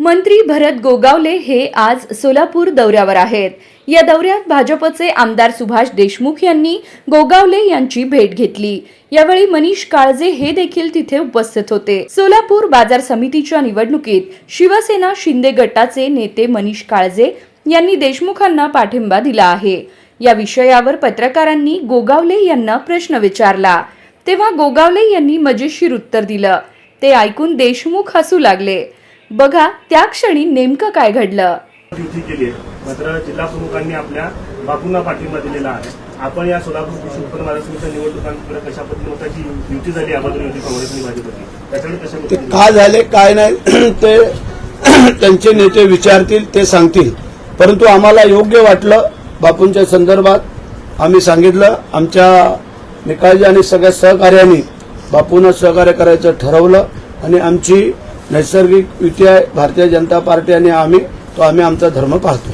मंत्री भरत गोगावले हे आज सोलापूर दौऱ्यावर आहेत। या दौऱ्यात भाजपचे आमदार सुभाष देशमुख यांनी गोगावले यांची भेट घेतली। यावेळी मनीष काळजे हे देखील तिथे उपस्थित होते। सोलापूर बाजार समितीच्या निवडणुकीत शिवसेना शिंदे गटाचे नेते मनीष काळजे यांनी देशमुखांना पाठिंबा दिला आहे। या विषयावर पत्रकारांनी गोगावले यांना प्रश्न विचारला, तेव्हा गोगावले यांनी मजेशीर उत्तर दिलं। ते ऐकून देशमुख हसू लागले। बघा त्या क्षणी नेमकं काय घडलं। युती केली आहे, मात्र जिल्हा प्रमुखांनी आपल्या बापूंना पाठिंबा दिलेला आहे। आपण या सोलापूर कृषी उत्पन्न बाजार समितीच्या निवडणुकांकडे कशा पद्धतीची युती झाली याबद्दल युती काँग्रेस आणि भाजपची त्याच्याकडे कशा पद्धतीने काय झाले काय नाही ते त्यांचे नेते विचारतील, ते सांगतील। परंतु आम्हाला योग्य वाटलं बापूंच्या संदर्भात आम्ही सांगितलं। आमच्या निकाळजी आणि सगळ्या सहकार्यांनी बापूंना सहकार्य करायचं ठरवलं आणि आमची नैसर्गिक युती आहे भारतीय जनता पार्टी आणि आम्ही आमचा धर्म पाळतो।